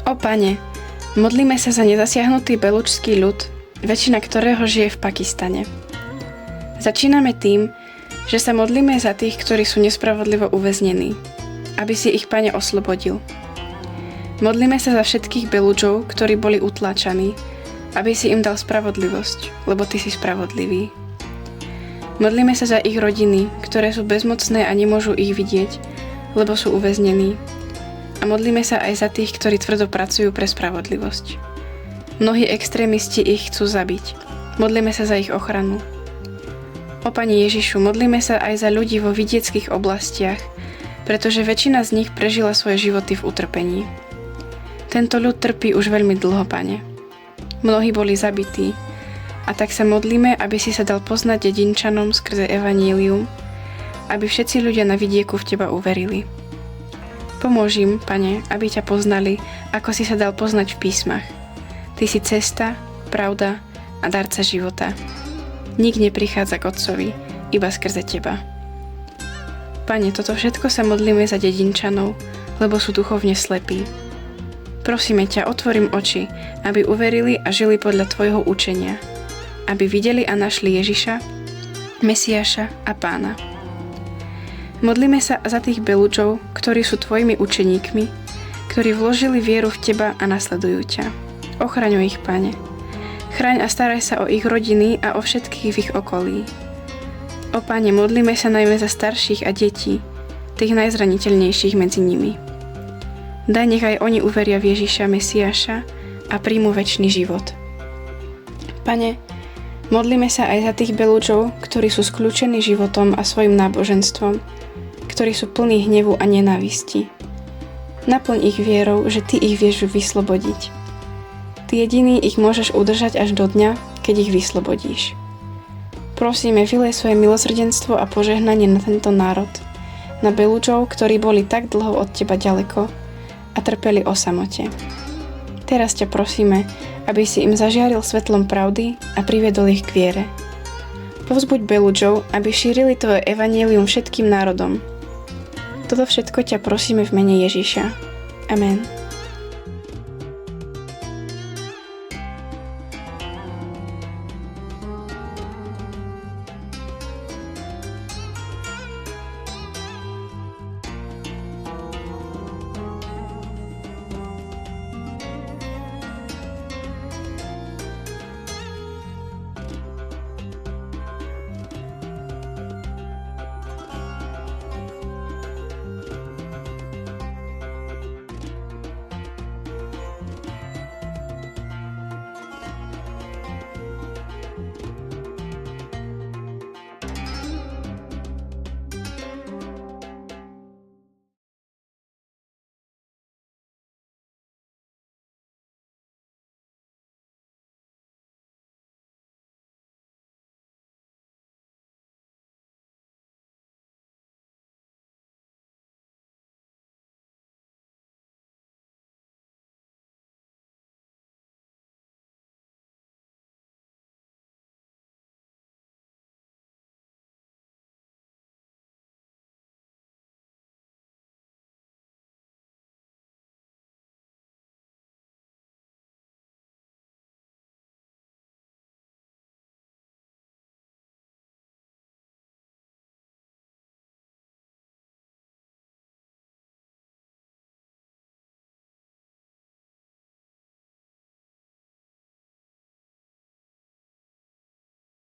O Pane, modlíme sa za nezasiahnutý belučský ľud, väčšina ktorého žije v Pakistane. Začíname tým, že sa modlíme za tých, ktorí sú nespravodlivo uväznení, aby si ich, Pane, oslobodil. Modlíme sa za všetkých Belučov, ktorí boli utláčaní, aby si im dal spravodlivosť, lebo Ty si spravodlivý. Modlíme sa za ich rodiny, ktoré sú bezmocné a nemôžu ich vidieť, lebo sú uväznení. A modlíme sa aj za tých, ktorí tvrdo pracujú pre spravodlivosť. Mnohí extrémisti ich chcú zabiť. Modlíme sa za ich ochranu. O Pane Ježišu, modlíme sa aj za ľudí vo vidieckých oblastiach, pretože väčšina z nich prežila svoje životy v utrpení. Tento ľud trpí už veľmi dlho, Pane. Mnohí boli zabití, a tak sa modlíme, aby si sa dal poznať dedinčanom skrze evanílium, aby všetci ľudia na vidieku v Teba uverili. Pomôž im, Pane, aby ťa poznali, ako si sa dal poznať v písmach. Ty si cesta, pravda a darca života. Nik neprichádza k Otcovi, iba skrze Teba. Pane, toto všetko sa modlíme za dedinčanov, lebo sú duchovne slepí. Prosíme ťa, otvorím oči, aby uverili a žili podľa Tvojho učenia, aby videli a našli Ježiša, Mesiáša a Pána. Modlíme sa za tých Belučov, ktorí sú Tvojimi učeníkmi, ktorí vložili vieru v Teba a nasledujú ťa. Ochraňuj ich, Pane. Chraň a staraj sa o ich rodiny a o všetkých v ich okolí. O Pane, modlíme sa najmä za starších a detí, tých najzraniteľnejších medzi nimi. Daj, nech aj oni uveria v Ježiša Mesiáša a príjmu večný život. Pane, modlíme sa aj za tých Belučov, ktorí sú skľúčení životom a svojim náboženstvom, ktorí sú plní hnevu a nenávisti. Naplň ich vierou, že Ty ich vieš vyslobodiť. Ty jediný ich môžeš udržať až do dňa, keď ich vyslobodíš. Prosíme, vylej svoje milosrdenstvo a požehnanie na tento národ, na Belučov, ktorí boli tak dlho od Teba ďaleko a trpeli o samote. Teraz ťa prosíme, aby si im zažiaril svetlom pravdy a priviedol ich k viere. Povzbuď Belučov, aby šírili Tvoje evanjelium všetkým národom. Toto všetko ťa prosíme v mene Ježiša. Amen.